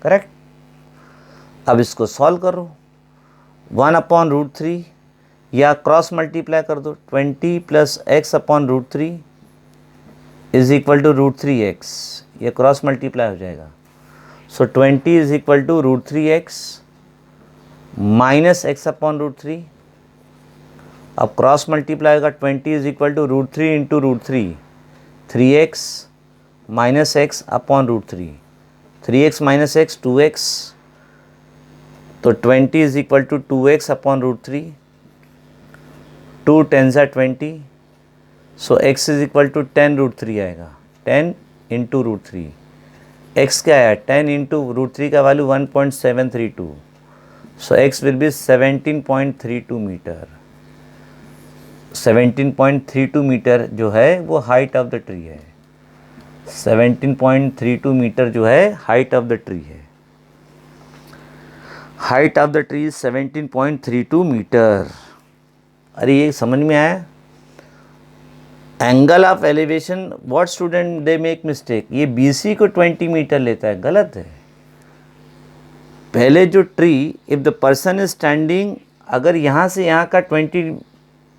Correct. अब इसको solve करो, 1/√3 या क्रॉस मल्टीप्लाई कर दो, 20 + x/√3 is equal to √3x, ये क्रॉस मल्टीप्लाई हो जाएगा। So 20 is equal to √3x minus x/√3। अब क्रॉस मल्टीप्लाई होगा, 20 is equal to √3 into √3, 3x minus x/√3, 3x minus x 2x, तो 20 is equal to 2x/√3, 2 10 × 20, so x is equal to 10√3 आएगा, 10 into √3, x क्या है 10 into √3 का value 1.732, so x will be 17.32 metre. 17.32 metre जो है वो height of the tree है, 17.32 metre जो है हाइट ऑफ द ट्री है। Height of the tree is 17.32 metre. अरे ये समझ में आया? Angle of elevation, what student they make mistake, ये BC को 20 मीटर लेता है, गलत है। पहले जो tree, if the person is standing, अगर यहाँ से यहाँ का 20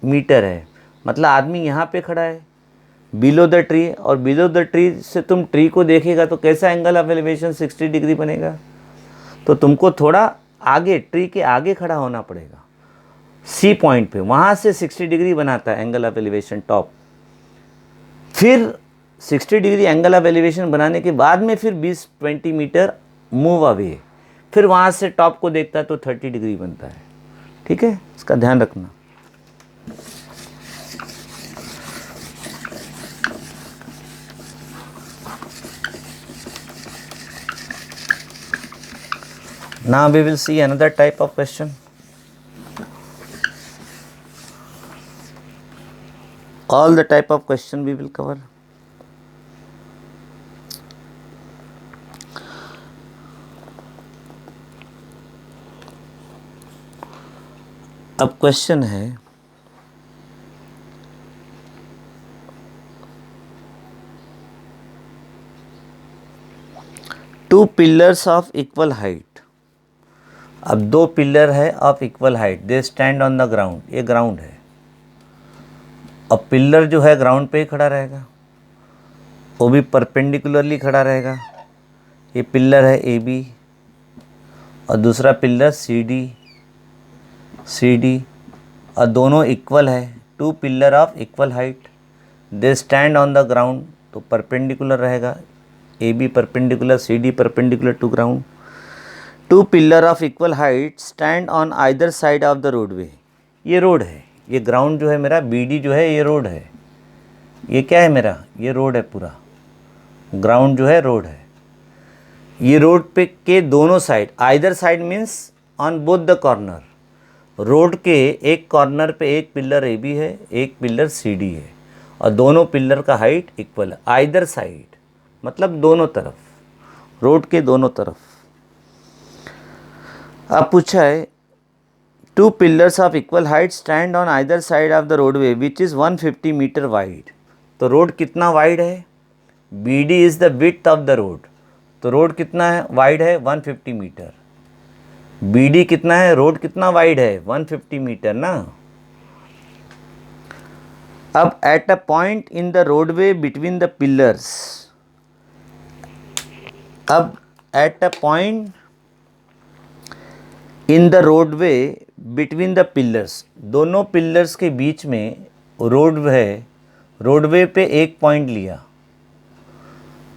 मीटर है, मतलब आदमी यहाँ पे खड़ा है बिलो द ट्री, और बिलो द ट्री से तुम ट्री को देखेगा तो कैसा एंगल ऑफ एलिवेशन 60 डिग्री बनेगा। तो तुमको थोड़ा आगे, ट्री के आगे खड़ा होना पड़ेगा, C पॉइंट पे, वहाँ से 60 डिग्री बनाता है एंगल ऑफ एलिवेशन टॉप। फिर 60 डिग्री एंगल ऑफ एलिवेशन बनाने के बाद में फिर 20-20 मीटर मूव अवे, फिर वहाँ से टॉप को देखता है तो 30 डिग्री बनता है। ठीक है, इसका ध्यान रखना। Now we will see another type of question. All the type of question we will cover. अब क्वेश्चन है, two pillars of equal height. अब दो पिलर है of equal height, they stand on the ground, ये ground है। अब pillar जो है ग्राउंड पे ही खड़ा रहेगा, वो भी परपेंडिकुलरली खड़ा रहेगा। ये पिलर है AB और दूसरा पिलर CD, और दोनों इक्वल है। Two pillar of equal height, they stand on the ground, तो परपेंडिकुलर रहेगा, AB perpendicular, CD perpendicular to ground. Two pillar of equal height stand on either side of the roadway. ये road है, ये ground जो है मेरा, BD जो है ये रोड है, ये क्या है मेरा, ये रोड है, पूरा ग्राउंड जो है रोड है। ये रोड पे के दोनों side, either side means on both the corner, road के एक कॉर्नर पे एक पिलर AB है, एक पिलर CD है, और दोनों पिलर का हाइट इक्वल है। आइदर साइड मतलब दोनों तरफ, रोड के दोनों तरफ। अब पूछा है, two pillars of equal height stand on either side of the roadway which is 150 metre wide. तो रोड कितना वाइड है, BD is the width of the road, तो रोड कितना है वाइड है 150 मीटर। BD कितना है, रोड कितना वाइड है 150 मीटर ना। अब at a point in the roadway between the pillars, अब at a point in the roadway between the pillars, दोनों पिलर्स के बीच में रोड है, रोडवे पे एक पॉइंट लिया।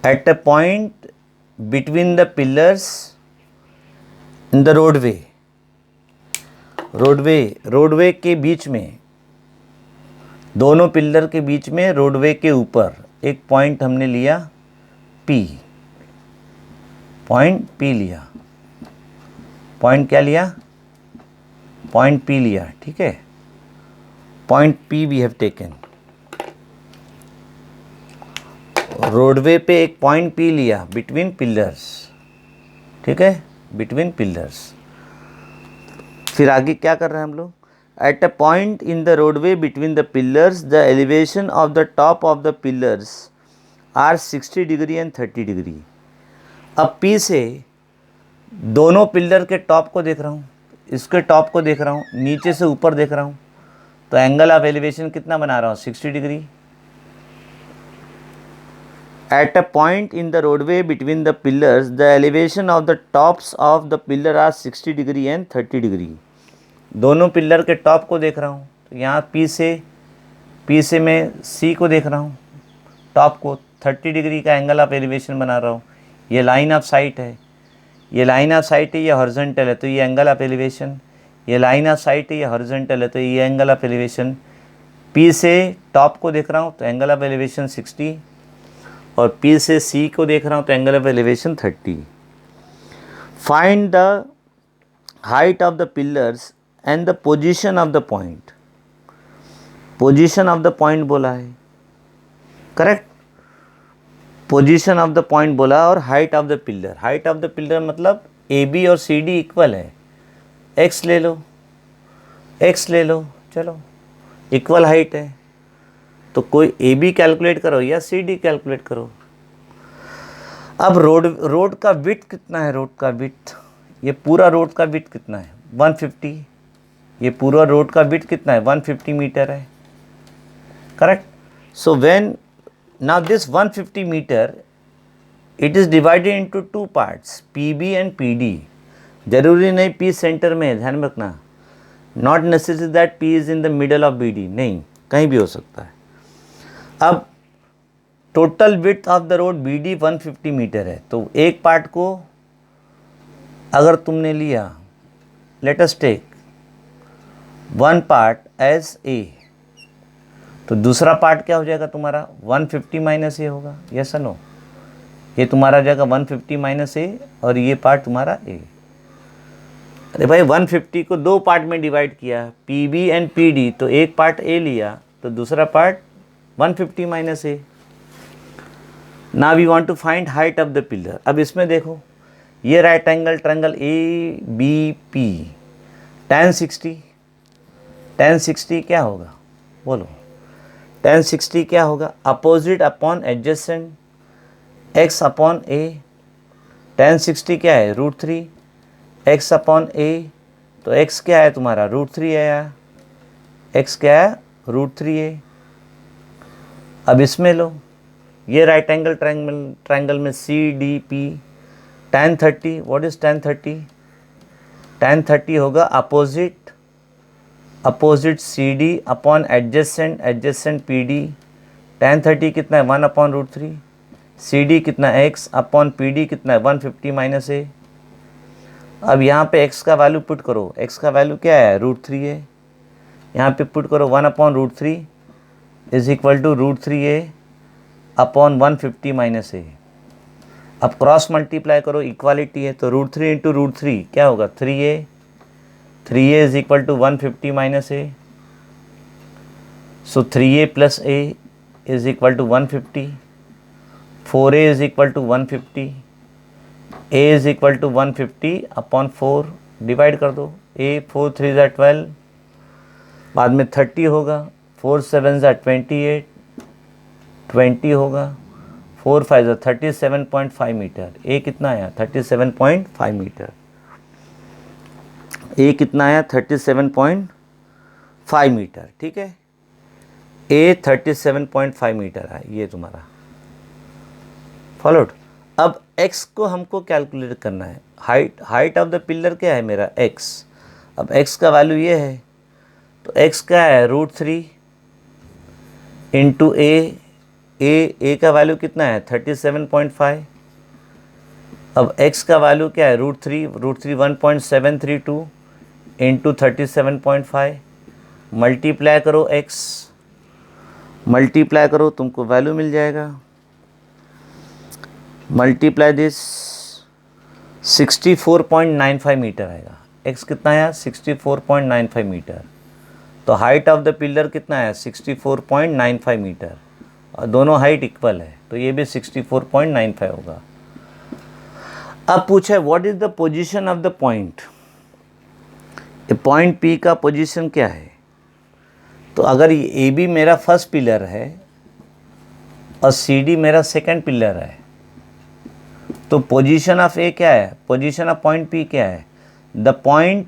Eight a point between the pillars in the roadway, roadway के बीच में, दोनों पिलर के बीच में रोडवे के ऊपर एक पॉइंट हमने लिया P, पॉइंट P लिया। पॉइंट क्या लिया, पॉइंट P लिया, ठीक है, point P we have taken. Roadway पे एक पॉइंट P लिया बिटवीन पिलर्स, ठीक है, बिटवीन पिलर्स। फिर आगे क्या कर रहे हैं हम लोग, at a point in the roadway between the pillars the elevation of the top of the pillars are 60 degree and 30 degree. अब P से दोनों पिलर के टॉप को देख रहा हूँ, इसके टॉप को देख रहा हूँ, नीचे से ऊपर देख रहा हूँ, तो एंगल ऑफ एलिवेशन कितना बना रहा हूँ, 60 degree. At a point in the roadway between the pillars the elevation of the tops of the pillar are 60 degree and 30 degree. दोनों पिलर के टॉप को देख रहा हूँ, तो यहाँ पी से मैं सी को देख रहा हूँ, टॉप को 30 डिग्री का एंगल ऑफ एलिवेशन बना रहा हूँ। ये लाइन ऑफ साइट है, ये लाइन ऑफ साइट है, ये हॉरिजॉन्टल है, तो ये एंगल ऑफ एलिवेशन। ये लाइन ऑफ साइट है, ये हॉरिजॉन्टल है, तो ये एंगल ऑफ एलिवेशन। पी से टॉप को देख रहा हूँ तो एंगल ऑफ एलिवेशन 60, और पी से सी को देख रहा हूँ तो angle of elevation 30। Find the height of the pillars and the position of the point. Position of the point बोला है, correct. Position of the point बोला और height of the pillar. Height of the pillar मतलब A B और C D equal है, x ले लो, x ले लो, चलो इक्वल हाइट है, तो कोई ए बी कैलकुलेट करो या सी डी कैलकुलेट करो। अब रोड का विड्थ कितना है, रोड का विड्थ, ये पूरा रोड का विड्थ कितना है, 150। ये पूरा रोड का विड्थ कितना है, 150 मीटर है, correct. So when now this 150 meter it is divided into two parts, PB and PD। जरूरी नहीं P सेंटर में है, ध्यान में रखना, not necessary that P is in the middle of BD, नहीं, कहीं भी हो सकता है। अब total width of the road BD 150 metre है, तो एक पार्ट को अगर तुमने लिया, let us take one part as A, तो दूसरा पार्ट क्या हो जाएगा तुम्हारा, 150 माइनस ए होगा, यस और नो। ये तुम्हारा हो जाएगा 150 माइनस ए, और ये पार्ट तुम्हारा ए। अरे भाई 150 को दो पार्ट में डिवाइड किया, P B and P D, तो एक पार्ट ए लिया तो दूसरा part 150 minus A. Now we want to find height of the pillar. अब इसमें देखो, ये right angle triangle A B P, tan 60 क्या होगा, बोलो, tan 60 क्या होगा, opposite upon adjacent, x upon A. tan 60 क्या है, √3, x अपॉन ए, तो x क्या है तुम्हारा, √3 है यार, x क्या है, √3 है। अब इसमें लो, ये राइट एंगल ट्रायंगल में C D P, tan 30, what is tan 30, tan 30 होगा opposite C D upon adjacent P D. tan 30 कितना है, 1 अपॉन √3, सी डी कितना है, x अपॉन पी डी कितना है, 150 माइनस ए। अब यहाँ पे x का वैल्यू पुट करो, x का वैल्यू क्या है, √3 है, यहाँ पे पुट करो 1 upon √3 is equal to √3a upon 150 minus A. अब क्रॉस मल्टीप्लाई करो, इक्वालिटी है, तो √3 इंटू √3 क्या होगा, 3a is equal to 150 minus a. So 3a plus a is equal to 150, 4a is equal to 150, a is equal to 150 upon 4, divide कर दो, a 4 3 ज़ा 12, बाद में 30 होगा, 4 7 ज़ा 28, 20 होगा, 4 5 ज़ा 37.5 मीटर। a कितना आया, 37.5 मीटर। a कितना आया, 37.5 मीटर, ठीक है, a 37.5 मीटर है ये तुम्हारा, फॉलोड। अब x को हमको कैलकुलेट करना है, हाइट ऑफ द पिलर क्या है मेरा, x। अब x का वैल्यू ये है, तो x क्या है, √3 इंटू a का वैल्यू कितना है, 37.5। अब x का वैल्यू क्या है, √3 1.732 इंटू 37.5, मल्टीप्लाई करो x, मल्टीप्लाई करो, तुमको वैल्यू मिल जाएगा, मल्टीप्लाई दिस 64.95 मीटर आएगा। x कितना आया, 64.95 मीटर। तो हाइट ऑफ द पिलर कितना है, 64.95 मीटर, और दोनों हाइट इक्वल है, तो ये भी 64.95 होगा। अब पूछा है what is the position of the point, point P का पोजीशन क्या है। तो अगर ये AB मेरा फर्स्ट पिलर है और CD मेरा सेकंड पिलर है, तो पोजीशन ऑफ ए क्या है, पोजीशन ऑफ पॉइंट पी क्या है, the point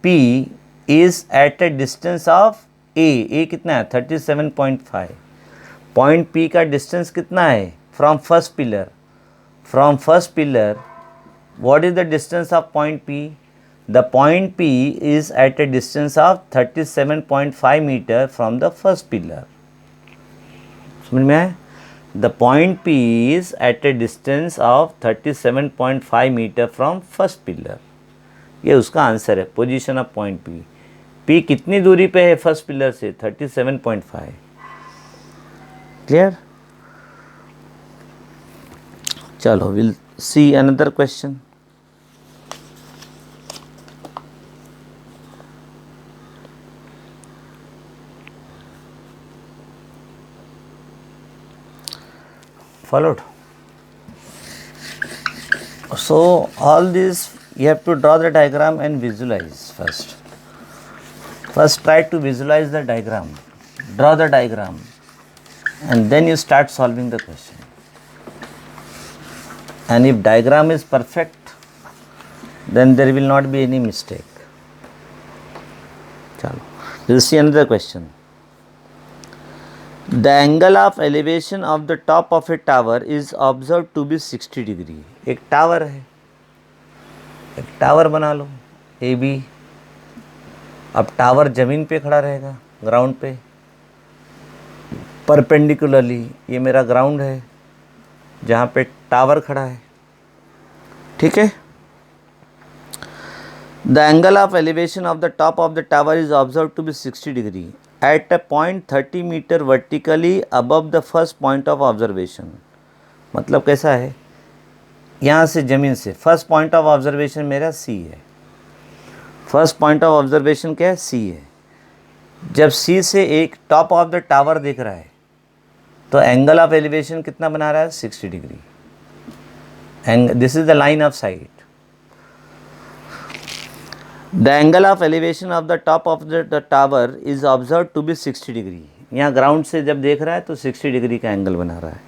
P is at a distance of a कितना है 37.5, पॉइंट पी का डिस्टेंस कितना है from first pillar, from first pillar what is the distance of point P, the point P is at a distance of 37.5 metre from the first pillar. समझ में आया, the point P is at a distance of 37.5 metre from first pillar, ये उसका answer है position of point P. P कितनी दूरी पे है फर्स्ट पिलर से 37.5। क्लियर, चलो will see another question. Followed. So all these you have to draw the diagram and visualize first. First try to visualize the diagram, draw the diagram, and then you start solving the question. And if diagram is perfect, then there will not be any mistake. Chalo, we'll see another question. The angle of elevation of the top of a tower is observed to be 60 degree. एक tower है, एक tower बना लो A B. अब tower ज़मीन पे खड़ा रहेगा, ground पे परपेंडिकुलरली, ये मेरा ग्राउंड है जहाँ पे टावर खड़ा है, ठीक है। The angle of elevation of the top of the tower is observe to be 60 degree at a point 30 metre vertically above the first point of observation। मतलब कैसा है, यहाँ से ज़मीन से फर्स्ट पॉइंट ऑफ ऑब्जर्वेशन मेरा सी है, फर्स्ट पॉइंट ऑफ ऑब्जर्वेशन क्या है सी है। जब सी से एक टॉप ऑफ द टावर दिख रहा है तो एंगल ऑफ एलिवेशन कितना बना रहा है 60 degree, and this is the line of site. The angle of elevation of the top of the tower is observed to be 60 degree। यहाँ ग्राउंड से जब देख रहा है तो 60 डिग्री का एंगल बना रहा है।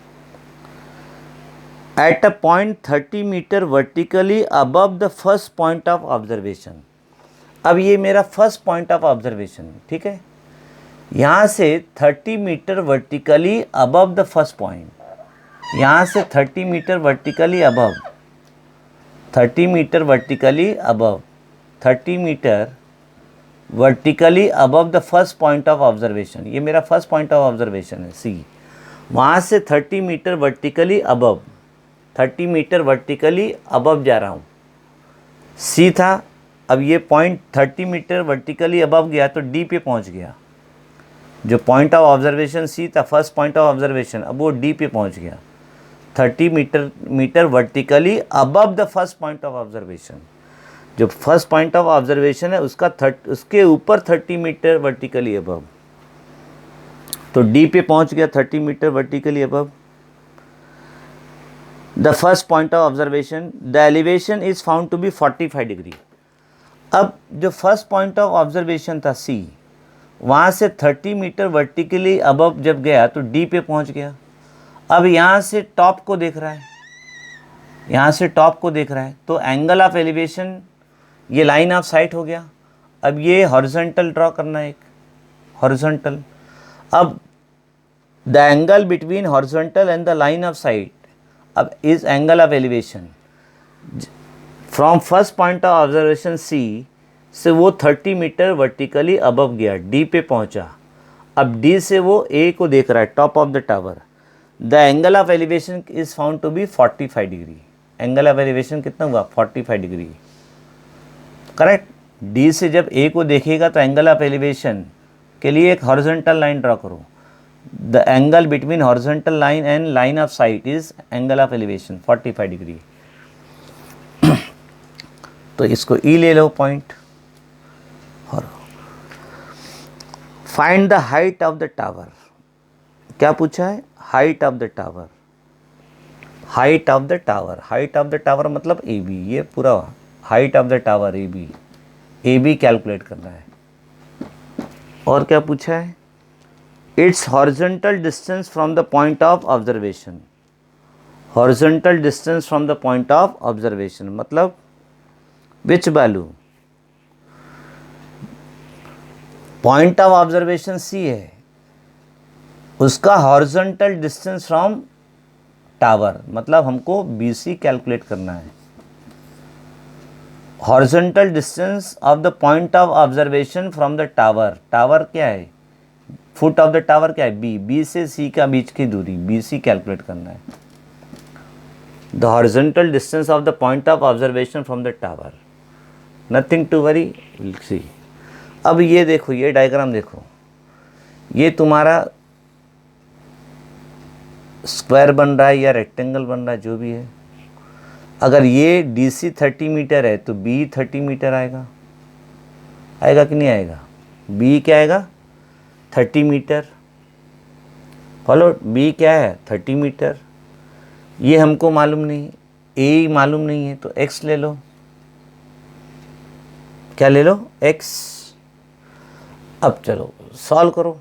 At a point 30 metre vertically above the first point of observation। अब ये मेरा फर्स्ट पॉइंट ऑफ ऑब्जर्वेशन, ठीक है। यहाँ से 30 metre vertically above the first point, यहाँ से 30 metre vertically above, 30 metre vertically above, 30 metre vertically above the first point of observation, ये मेरा फर्स्ट पॉइंट ऑफ ऑब्जर्वेशन है सी। वहाँ से 30 metre vertically above, 30 metre vertically above जा रहा हूँ, सी था। अब ये पॉइंट 30 मीटर वर्टिकली अबव गया तो डी पे पहुँच गया। जो पॉइंट ऑफ ऑब्जर्वेशन सी था फर्स्ट पॉइंट ऑफ ऑब्जर्वेशन, अब वो डी पे पहुँच गया। 30 metre vertically above the first point of observation, जो फर्स्ट पॉइंट ऑफ ऑब्जर्वेशन है उसके ऊपर 30 मीटर वर्टिकली अबव, तो डी पे पहुंच गया 30 metre vertically above the first point of observation. The elevation is found to be 45 degree. अब जो फर्स्ट पॉइंट ऑफ ऑब्जर्वेशन था सी, वहाँ से 30 मीटर वर्टिकली अबव जब गया तो डी पे पहुँच गया। अब यहाँ से टॉप को देख रहा है, यहाँ से टॉप को देख रहा है, तो एंगल ऑफ एलिवेशन ये लाइन ऑफ साइट हो गया। अब ये हॉरिजॉन्टल ड्रॉ करना है, एक हॉरिजॉन्टल। अब the angle between horizontal and the line of sight अब is angle of elevation. From first point of observation C से वो 30 मीटर वर्टिकली अबव गया, डी पे पहुंचा। अब डी से वो ए को देख रहा है, top of the tower. The angle of elevation is found to be 45 degree. Angle of elevation कितना हुआ 45 डिग्री, करेक्ट। डी से जब ए को देखेगा तो एंगल ऑफ एलिवेशन के लिए एक हॉरिजॉन्टल लाइन ड्रॉ करो। The angle between horizontal line and line of sight is angle of elevation 45 degree. तो इसको ई ले लो पॉइंट। और find the height of the tower. क्या पूछा है, height of the tower. Height of the tower, height of the tower मतलब A B, ये पूरा height of the tower A B calculate करना है। और क्या पूछा है, it's horizontal distance from the point of observation. Horizontal distance from the point of observation, मतलब which value, point of observation C है, उसका हॉरिजॉन्टल डिस्टेंस फ्रॉम टावर, मतलब हमको BC कैलकुलेट करना है। Horizontal distance of the point of observation from the tower, tower क्या है, foot of the tower क्या है, B से C का बीच की दूरी BC कैलकुलेट करना है। The horizontal distance of the point of observation from the tower, nothing to worry, will see. अब ये देखो, ये डायग्राम देखो, ये तुम्हारा स्क्वायर बन रहा है या रेक्टेंगल बन रहा है, जो भी है। अगर ये DC 30 मीटर है तो B 30 मीटर आएगा, आएगा कि नहीं आएगा, B क्या आएगा 30 मीटर, फॉलो, B क्या है 30 मीटर। ये हमको मालूम नहीं, A मालूम नहीं है, तो X ले लो, क्या ले लो, X। अब चलो सॉल्व करो।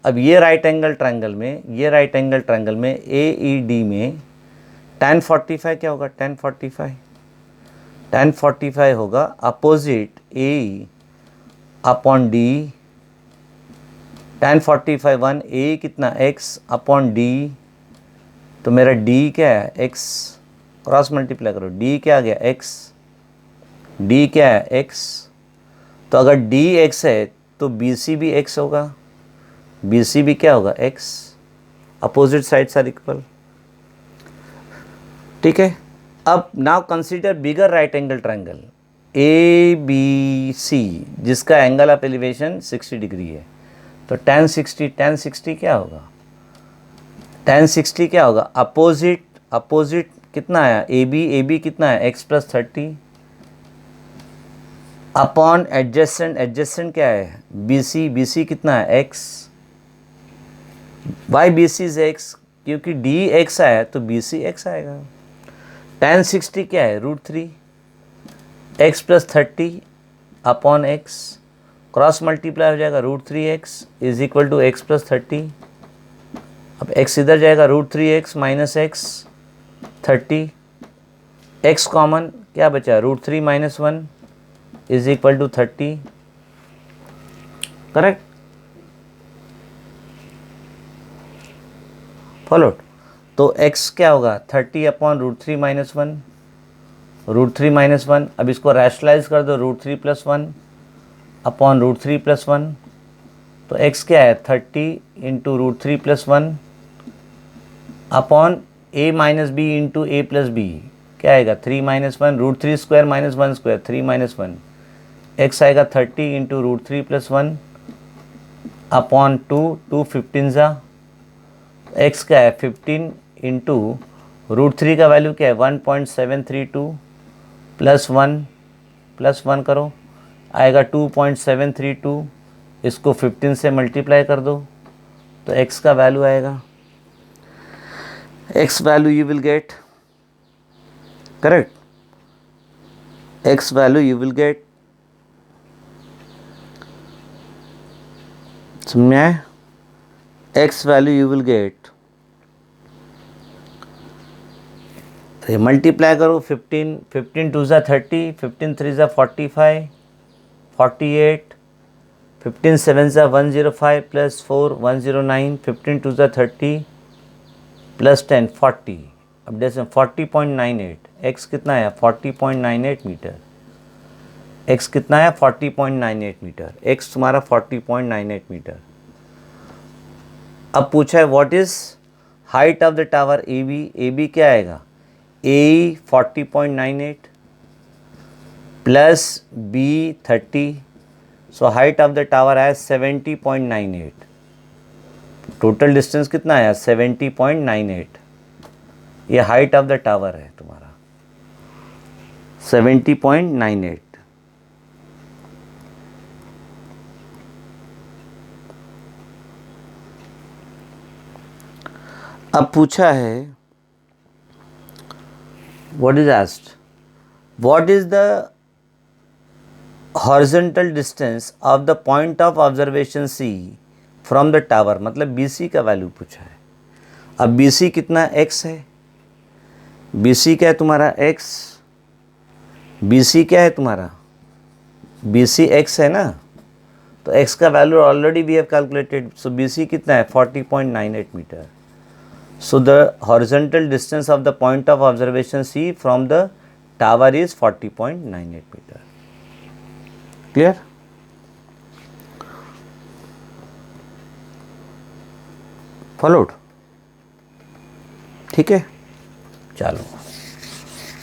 अब ये राइट एंगल ट्रायंगल में, ये राइट एंगल ट्रायंगल में AED में tan 45 क्या होगा, tan 45 होगा opposite AE upon D, tan 45 1, A कितना X अपॉन D, तो मेरा D क्या है X, क्रॉस मल्टीप्लाई करो, D क्या आ गया X, D क्या है X, तो अगर D X है तो BC भी X होगा, BC भी क्या होगा X, opposite sides are equal, ठीक है। अब now consider bigger right angle triangle ABC, जिसका एंगल ऑफ एलिवेशन 60 डिग्री है, तो tan 60 क्या होगा, tan 60 क्या होगा, अपोजिट कितना आया AB कितना है X प्लस 30 अपॉन एडजेसेंट क्या है BC कितना है X, why BC is X, क्योंकि DX आया तो BC X आएगा। tan 60 क्या है √3 X plus 30 upon X, cross multiply हो जाएगा √3x is equal to X plus 30, अब X इधर जाएगा √3x minus X 30, X common क्या बचा √3 minus 1 is equal to 30, correct, followed. तो x क्या होगा 30 अपॉन √3 माइनस 1, √3 माइनस 1, अब इसको रैशनलाइज कर दो √3 प्लस 1 अपॉन √3 प्लस 1, तो x क्या है 30 into √3 plus 1 upon a minus B into A plus B, क्या आएगा 3 minus 1, √3 square minus 1 square 3 minus 1, x आएगा 30 इंटू √3 प्लस 1 अपॉन 2 15 ज़ा, x क्या है 15 इंटू √3 का वैल्यू क्या है 1.732 प्लस 1 करो, आएगा 2.732, इसको 15 से मल्टीप्लाई कर दो तो x का वैल्यू आएगा, x value you will get, correct, x value you will get, समझ में आया, x value you will get, multiply करो 15 2 ज़ा 30, 15 3 ज़ा 45, 48, 15 7 ज़ा 105 प्लस 4 109, 15 2 ज़ा 30 प्लस 10 40, अब जैसे 40.98, x कितना आया 40.98 मीटर, x कितना आया 40.98 मीटर, x तुम्हारा 40.98 मीटर। अब पूछा है what is height of the tower AB क्या आएगा A 40.98 plus B 30, so height of the tower आया 70.98, टोटल डिस्टेंस कितना आया 70.98, ये हाइट ऑफ द टावर है तुम्हारा 70.98। अब पूछा है what is asked, what is the horizontal distance of the point of observation C from the tower, मतलब BC का वैल्यू पूछा है। अब BC कितना x है, BC क्या है तुम्हारा x, BC क्या है तुम्हारा, BC x है ना, तो x का value already we have calculated, so BC कितना है 40.98 metre. So the horizontal distance of the point of observation C from the tower is 40.98 meter. Clear? Followed? ठीक है, चलो.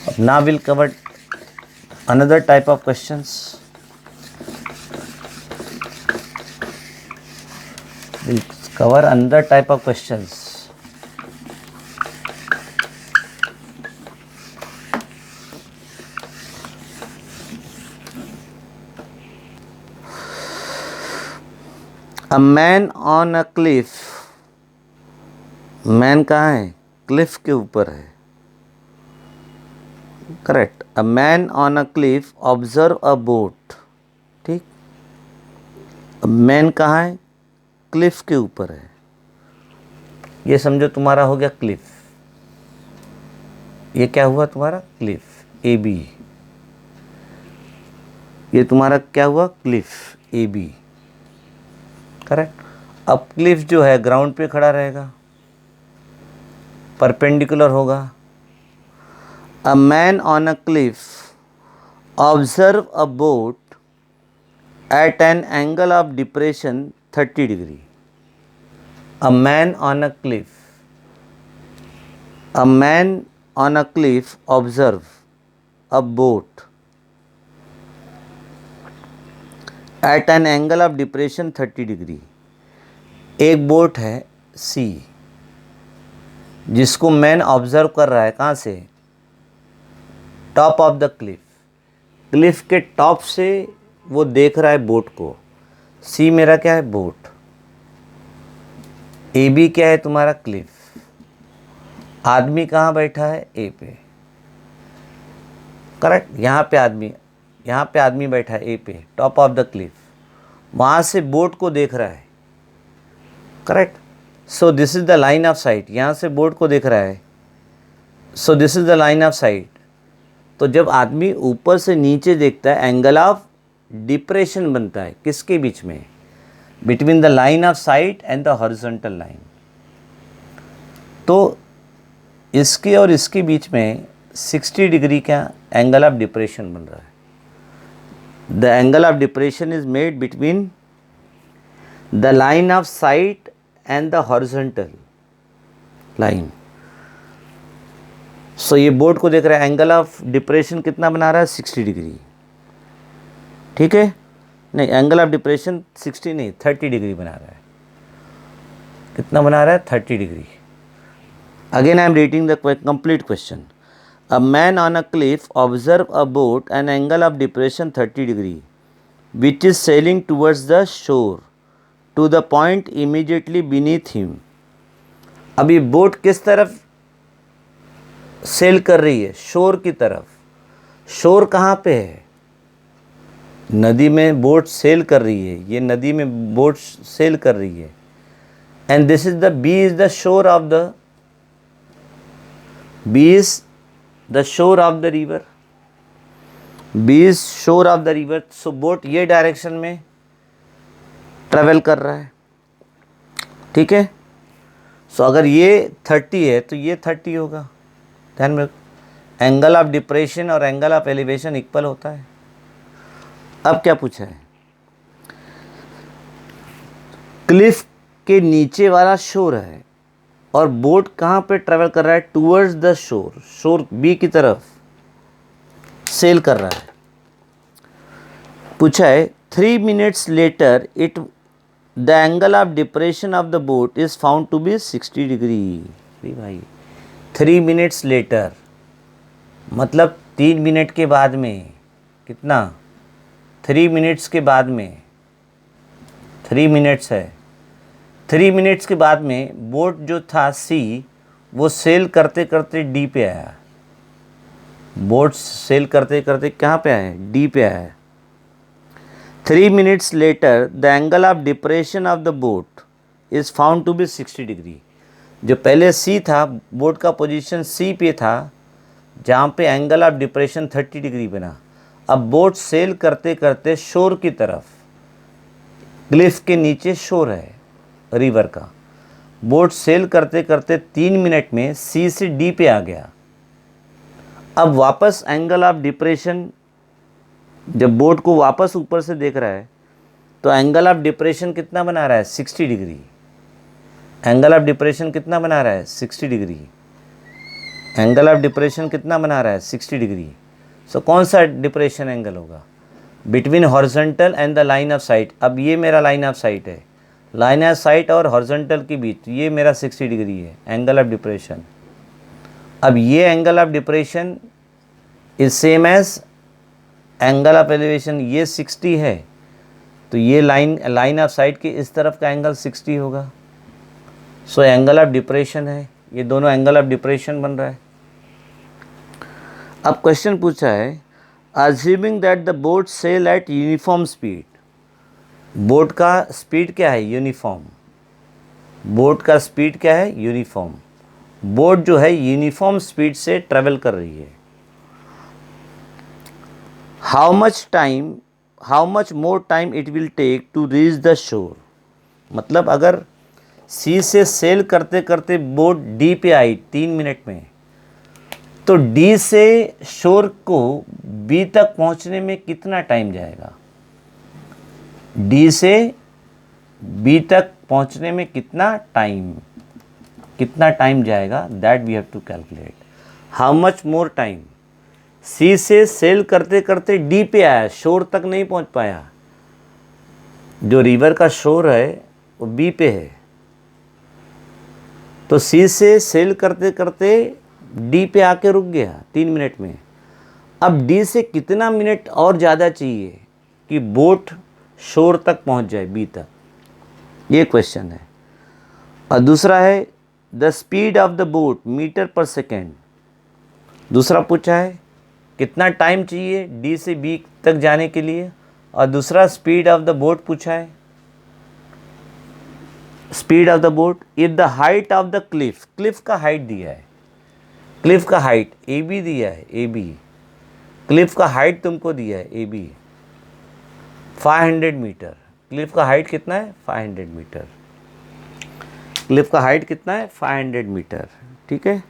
अब now we'll cover another type of questions. We'll cover another type of questions. A man on a cliff. Man कहाँ है, Cliff के ऊपर है. Correct. A man on a cliff observe a boat. ठीक. मैन कहाँ है, क्लिफ के ऊपर है. ये समझो तुम्हारा हो गया क्लिफ. ये क्या हुआ तुम्हारा, क्लिफ AB. ये तुम्हारा क्या हुआ, क्लिफ AB. करेक्ट. अब क्लिफ जो है ग्राउंड पे खड़ा रहेगा, परपेंडिकुलर होगा. A man on a cliff observe a boat at an angle of depression 30 degree. A man on a cliff, a man on a cliff observe a boat at an angle of depression 30 degree. एक boat है C जिसको man observe कर रहा है, कहाँ से, top of the cliff. Cliff के top से वो देख रहा है बोट को. C मेरा क्या है, बोट. AB क्या है तुम्हारा, क्लिफ. आदमी कहाँ बैठा है, A पे. करेक्ट. यहाँ पे आदमी बैठा है A पे, टॉप ऑफ द क्लिफ. वहाँ से बोट को देख रहा है. Correct. So this is the line of site. यहाँ से बोट को देख रहा है, so this is the line of site. तो जब आदमी ऊपर से नीचे देखता है, एंगल ऑफ डिप्रेशन बनता है किसके बीच में, between the line of sight and the horizontal line. तो इसके और इसके बीच में 60 डिग्री का एंगल ऑफ डिप्रेशन बन रहा है. The angle of depression is made between the line of sight and the horizontal line. So ये बोर्ड को देख रहा है, एंगल ऑफ डिप्रेशन कितना बना रहा है, 60 डिग्री. ठीक है. नहीं, एंगल ऑफ डिप्रेशन 60 नहीं, 30 डिग्री बना रहा है. कितना बना रहा है, 30 degree. Again I am reading the complete question. A man on a cliff observe a boat an angle of depression 30 degree which is sailing towards the shore to the point immediately beneath him. अभी boat किस तरफ cell कर रही है, शोर की तरफ. शोर कहाँ पे है, नदी में बोट सेल कर रही है. ये नदी में बोट सेल कर रही है. And this is the B is the shore of the, B is the shore of the river. B is shore of the river. So boat ये डायरेक्शन में ट्रेवल कर रहा है. ठीक है. सो अगर ये 30 है तो ये 30 होगा. ध्यान में, एंगल ऑफ डिप्रेशन और एंगल ऑफ एलिवेशन इक्वल होता है. अब क्या पूछा है, क्लिफ के नीचे वाला शोर है और बोट कहाँ पे ट्रेवल कर रहा है, टूवर्ड्स द शोर. शोर B की तरफ सेल कर रहा है. पूछा है 3 minutes later it the angle of depression of the boat is found to be 60 degree. भाई 3 minutes लेटर मतलब 3 मिनट के बाद में. कितना, 3 minutes के बाद में. 3 minutes है. 3 minutes के बाद में बोट जो था C वो सेल करते करते D पे आया. बोट सेल करते करते कहाँ पे आया, D पे आया. 3 minutes later the angle of depression of the boat is found to be 60 degree. जो पहले C था, बोट का पोजीशन C पे था, जहाँ पे एंगल ऑफ डिप्रेशन 30 डिग्री बना। अब बोट सेल करते करते शोर की तरफ, क्लिफ के नीचे शोर है रिवर का, बोट सेल करते करते 3 मिनट में सी से डी पे आ गया। अब वापस एंगल ऑफ डिप्रेशन, जब बोट को वापस ऊपर से देख रहा है तो एंगल ऑफ डिप्रेशन कितना बना रहा है, 60 डिग्री। एंगल ऑफ डिप्रेशन कितना बना रहा है, 60 डिग्री। एंगल ऑफ डिप्रेशन कितना बना रहा है, 60 डिग्री। सो कौन सा डिप्रेशन एंगल होगा, between horizontal and the line of sight. अब ये मेरा लाइन ऑफ साइट है, लाइन ऑफ साइट और हॉरिजॉन्टल के बीच ये मेरा 60 डिग्री है एंगल ऑफ डिप्रेशन। अब ये angle of depression is same as angle of elevation, ये 60 है तो ये लाइन ऑफ साइट के इस तरफ का एंगल 60 होगा। सो एंगल ऑफ डिप्रेशन है, ये दोनों एंगल ऑफ डिप्रेशन बन रहा है। अब क्वेश्चन पूछा है, assuming that the boat sail at uniform speed. Boat का स्पीड क्या है, यूनिफॉर्म। बोट का स्पीड क्या है, यूनिफॉर्म। बोट जो है यूनिफॉर्म स्पीड से ट्रेवल कर रही है। How much more time it will take to reach the shore. मतलब अगर सी से सेल करते करते बोट डी पे आई 3 मिनट में, तो डी से शोर को बी तक पहुंचने में कितना टाइम जाएगा। डी से बी तक पहुंचने में कितना टाइम जाएगा, that we have to calculate. How much more time, C से सेल करते करते डी पे आया, शोर तक नहीं पहुंच पाया। जो रिवर का शोर है वो बी पे है, तो सी से सेल करते करते डी पे आके रुक गया 3 मिनट में। अब डी से कितना मिनट और ज़्यादा चाहिए कि बोट शोर तक पहुंच जाए, बी तक, ये क्वेश्चन है। और दूसरा है the speed of the boat metre per second. दूसरा पूछा है कितना टाइम चाहिए डी से बी तक जाने के लिए, और दूसरा स्पीड ऑफ द बोट पूछा है। Speed of the boat if the height of the Cliff का हाइट दिया है, क्लिफ का हाइट ए बी दिया है, ए बी, क्लिफ का हाइट तुमको दिया है ए बी 500 मीटर। क्लिफ का हाइट कितना है, 500 मीटर। क्लिफ का हाइट कितना है, 500 मीटर। ठीक है,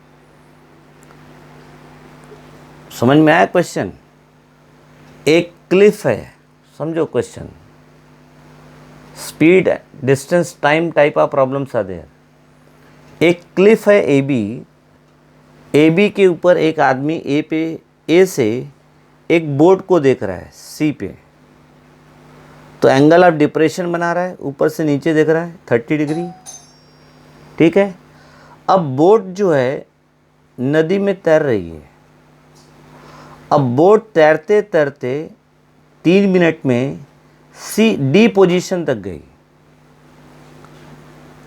समझ में आया क्वेश्चन। एक क्लिफ है, समझो question, speed distance time type of problems are there. एक क्लिफ है ए बी के ऊपर एक आदमी ए से एक बोट को देख रहा है सी पे, तो एंगल ऑफ डिप्रेशन बना रहा है, ऊपर से नीचे देख रहा है 30 डिग्री। ठीक है, अब बोट जो है नदी में तैर रही है। अब बोट तैरते तैरते 3 मिनट में सी डी पोजीशन तक गई।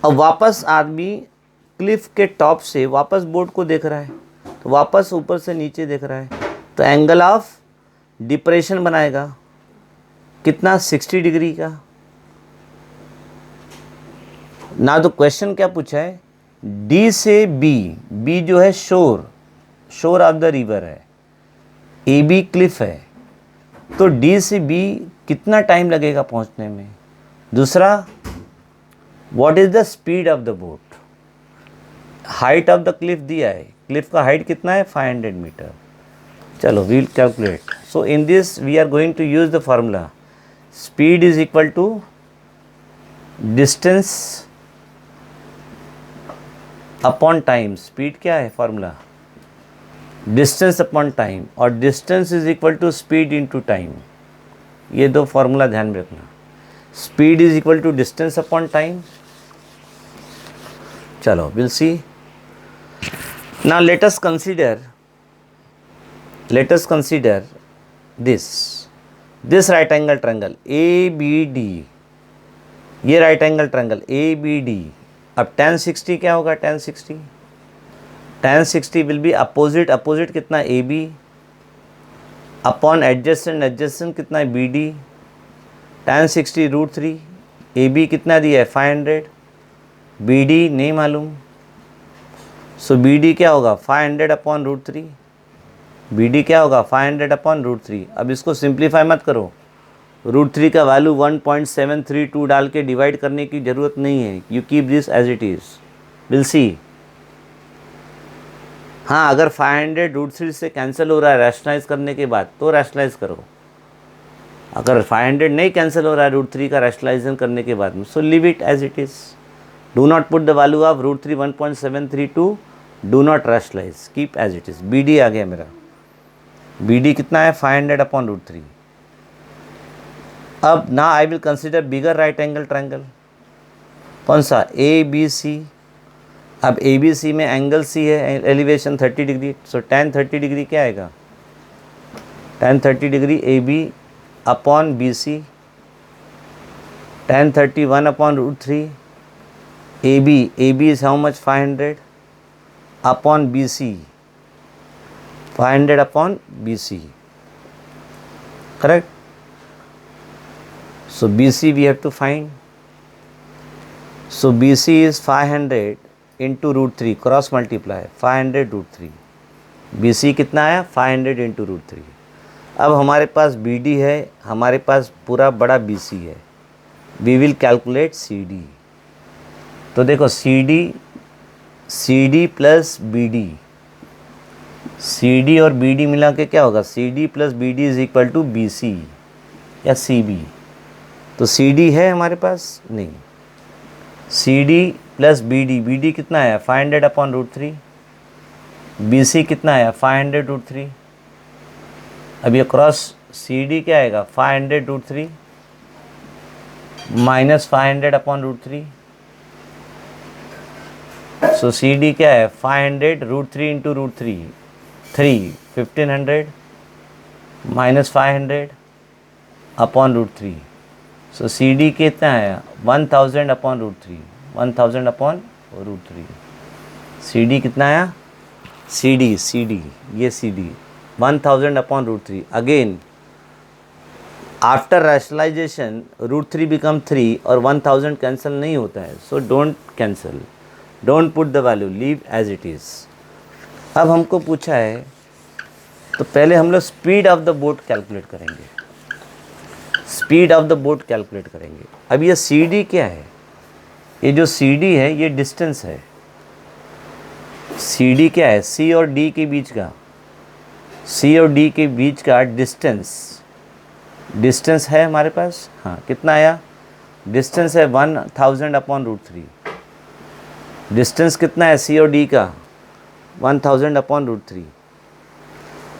अब वापस आदमी क्लिफ के टॉप से वापस बोट को देख रहा है, तो वापस ऊपर से नीचे देख रहा है, तो एंगल ऑफ डिप्रेशन बनाएगा कितना, 60 डिग्री का। ना तो क्वेश्चन क्या पूछा है, डी से बी जो है शोर ऑफ द रिवर है, ए बी क्लिफ है, तो डी से बी कितना टाइम लगेगा पहुंचने में। दूसरा, what is the speed of the boat, height of the Cliff दिया है, क्लिफ का हाइट कितना है, 500 मीटर। चलो we will calculate. So in this we are going to use the formula, speed is equal to distance upon time. Speed क्या है formula, distance upon time, और distance is equal to speed into time. ये दो formula ध्यान में रखना, speed is equal to distance upon time. चलो will see. Now let us consider this right angle triangle ABD, ये राइट एंगल ट्रायंगल ABD। अब tan 60 क्या होगा, tan 60 विल बी अपोजिट कितना AB अपॉन एडजेसेंट कितना है BD, tan 60 √3, AB कितना दिया है 500, BD नहीं मालूम, सो BD क्या होगा 500 अपॉन √3। बी डी क्या होगा 500 अपॉन रूट थ्री। अब इसको सिंप्लीफाई मत करो, रूट थ्री का वैल्यू 1.732 डाल के डिवाइड करने की ज़रूरत नहीं है, you keep this as it is, will see. हाँ, अगर 500 रूट थ्री से कैंसिल हो रहा है रैशनलाइज करने के बाद तो रैशनलाइज करो, अगर 500 नहीं कैंसिल हो रहा है रूट थ्री का रैशनलाइजेशन करने के बाद में, so leave it as it is, do not put the value of root three 1.732, do not rationalise, keep as it is. B D आ गया मेरा, बी डी कितना है 500 अपॉन रूट थ्री। अब ना I will consider bigger right angle triangle, कौन सा, A B C. अब ए बी सी में एंगल सी है, elevation 30 degree, so tan 30 degree क्या आएगा, tan 30 degree A B upon B C, tan 31 upon root three, A B is how much 500 upon B C, 500 upon B C, correct? So BC we have to find. So BC is 500 into root 3, cross multiply 500 root three, BC कितना आया 500 into root three. अब हमारे पास BD है, हमारे पास पूरा बड़ा BC है, we will calculate CD। तो देखो CD प्लस BD, CD और BD मिला के क्या होगा, CD plus BD is equal to BC या CB। तो CD है हमारे पास नहीं, CD प्लस BD कितना आया 500 अपॉन रूट थ्री, BC कितना आया 500 रूट थ्री। अब ये क्रॉस CD क्या आएगा 500 root three minus 500 upon root three, so CD क्या है 500 root three into root three, 1500 minus 500 upon root three, so CD कितना आया 1000 upon root three, 1000 upon root three. CD कितना आया, CD ये CD 1000 upon root three. Again after rationalisation root three become 3 और 1000 cancel नहीं होता है, so don't cancel, don't put the value, leave as it is. अब हमको पूछा है तो पहले हम लोग speed of the boat calculate करेंगे, speed of the boat calculate करेंगे। अब ये CD क्या है, ये जो CD है ये डिस्टेंस है, CD क्या है C और D के बीच का, C और D के बीच का डिस्टेंस है हमारे पास। हाँ, कितना आया, डिस्टेंस है 1000 अपॉन रूट थ्री, डिस्टेंस कितना है C और D का 1000 अपॉन रूट थ्री,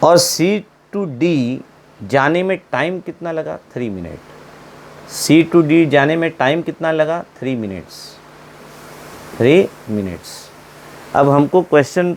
और C टू D जाने में टाइम कितना लगा 3 मिनट, C टू D जाने में टाइम कितना लगा 3 मिनट्स। अब हमको क्वेश्चन